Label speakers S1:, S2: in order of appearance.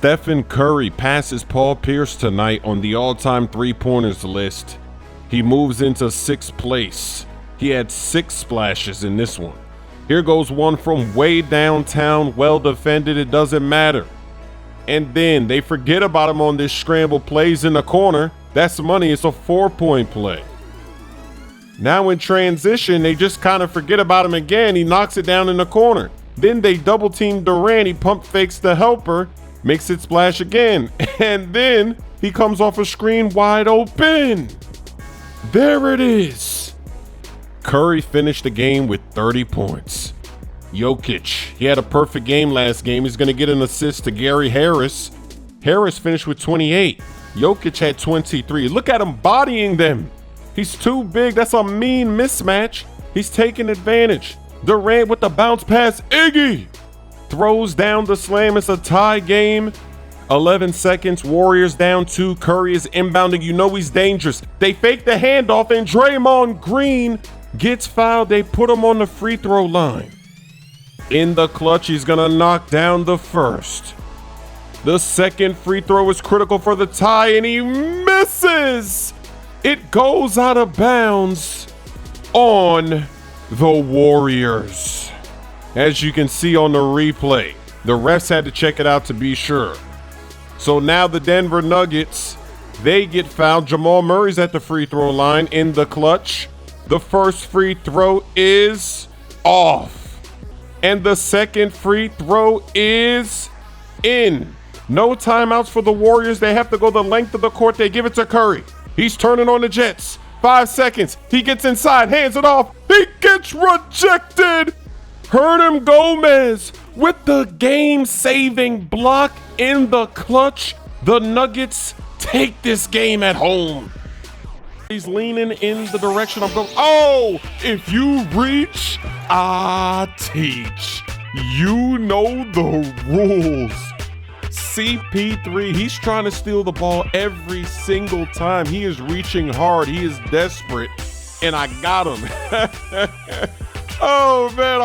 S1: Stephen Curry passes Paul Pierce tonight on the all-time three-pointers list. He moves into 6th place. He had 6 splashes in this one. Here goes one from way downtown, well defended, it doesn't matter. And then they forget about him on this scramble, plays in the corner. That's money, it's a 4-point play. Now in transition, they just kind of forget about him again. He knocks it down in the corner. Then they double team Durant, he pump fakes the helper, makes it splash again. And then he comes off a screen wide open. There it is. Curry finished the game with 30 points. Jokic, he had a perfect game last game. He's going to get an assist to Gary Harris. Harris finished with 28. Jokic had 23. Look at him bodying them. He's too big. That's a mean mismatch. He's taking advantage. Durant with the bounce pass. Iggy throws down the slam. It's a tie game. 11 seconds. Warriors down 2. Curry is inbounding. You know he's dangerous. They fake the handoff and Draymond Green gets fouled. They put him on the free throw line. In the clutch, he's gonna knock down the first. The second free throw is critical for the tie and he misses. It goes out of bounds on the Warriors. As you can see on the replay, the refs had to check it out to be sure. So now the Denver Nuggets, they get fouled. Jamal Murray's at the free throw line in the clutch. The first free throw is off. And the second free throw is in. No timeouts for the Warriors. They have to go the length of the court. They give it to Curry. He's turning on the Jets. 5 seconds. He gets inside, hands it off. He gets rejected. Hernangomez with the game-saving block in the clutch. The Nuggets take this game at home. He's leaning in the direction I'm going. Oh, if you reach, I teach. You know the rules. CP3, he's trying to steal the ball every single time. He is reaching hard. He is desperate. And I got him. Oh, man,